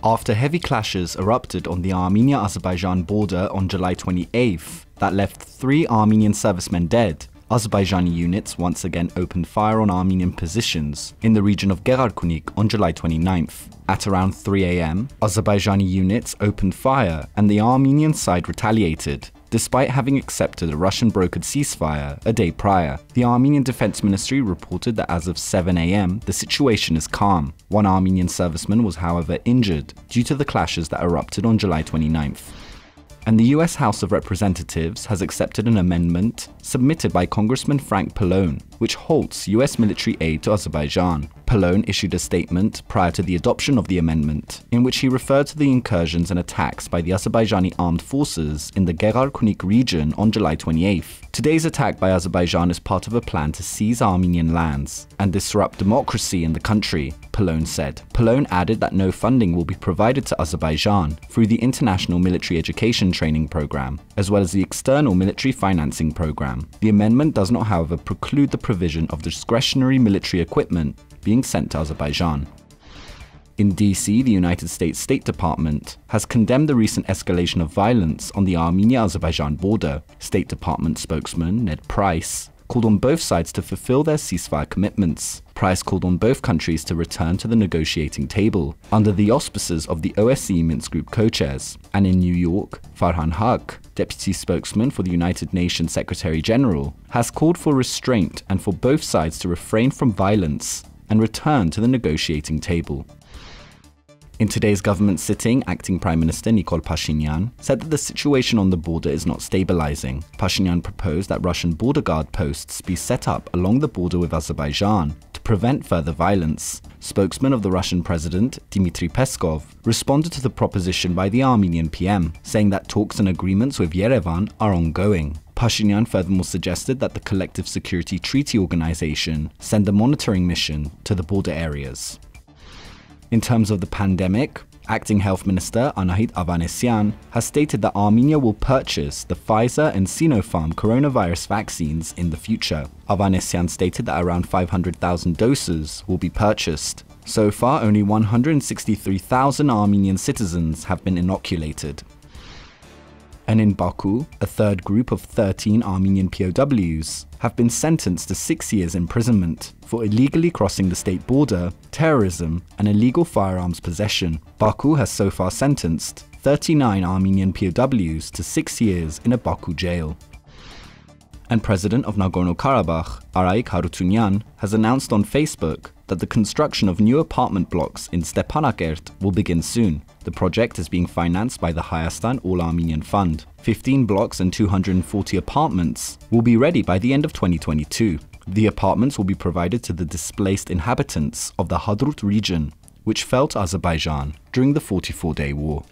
After heavy clashes erupted on the Armenia-Azerbaijan border on July 28th that left 3 Armenian servicemen dead, Azerbaijani units once again opened fire on Armenian positions in the region of Gegarkunik on July 29th. At around 3 AM, Azerbaijani units opened fire and the Armenian side retaliated, despite having accepted a Russian brokered ceasefire a day prior. The Armenian Defense Ministry reported that as of 7 AM, the situation is calm. One Armenian serviceman was however injured due to the clashes that erupted on July 29th. And the US House of Representatives has accepted an amendment submitted by Congressman Frank Pallone, which halts US military aid to Azerbaijan. Pallone issued a statement prior to the adoption of the amendment, in which he referred to the incursions and attacks by the Azerbaijani armed forces in the Gegarkunik region on July 28th. Today's attack by Azerbaijan is part of a plan to seize Armenian lands and disrupt democracy in the country, Pallone said. Pallone added that no funding will be provided to Azerbaijan through the International Military Education Training Program, as well as the External Military Financing Program. The amendment does not, however, preclude the provision of discretionary military equipment being sent to Azerbaijan. In DC, the United States State Department has condemned the recent escalation of violence on the Armenia-Azerbaijan border. State Department spokesman Ned Price called on both sides to fulfill their ceasefire commitments. Price called on both countries to return to the negotiating table under the auspices of the OSCE Minsk Group co-chairs. And in New York, Farhan Haq, deputy spokesman for the United Nations Secretary General, has called for restraint and for both sides to refrain from violence and return to the negotiating table. In today's government sitting, Acting Prime Minister Nikol Pashinyan said that the situation on the border is not stabilizing. Pashinyan proposed that Russian border guard posts be set up along the border with Azerbaijan to prevent further violence. Spokesman of the Russian president, Dmitry Peskov, responded to the proposition by the Armenian PM, saying that talks and agreements with Yerevan are ongoing. Pashinyan furthermore suggested that the Collective Security Treaty Organization send a monitoring mission to the border areas. In terms of the pandemic, Acting Health Minister Anahit Avanesyan has stated that Armenia will purchase the Pfizer and Sinopharm coronavirus vaccines in the future. Avanesyan stated that around 500,000 doses will be purchased. So far, only 163,000 Armenian citizens have been inoculated. And in Baku, a third group of 13 Armenian POWs have been sentenced to 6 years imprisonment for illegally crossing the state border, terrorism, and illegal firearms possession. Baku has so far sentenced 39 Armenian POWs to 6 years in a Baku jail. And President of Nagorno-Karabakh, Araik Harutyunyan, has announced on Facebook that the construction of new apartment blocks in Stepanakert will begin soon. The project is being financed by the Hayastan All-Armenian Fund. 15 blocks and 240 apartments will be ready by the end of 2022. The apartments will be provided to the displaced inhabitants of the Hadrut region, which fell to Azerbaijan during the 44-day war.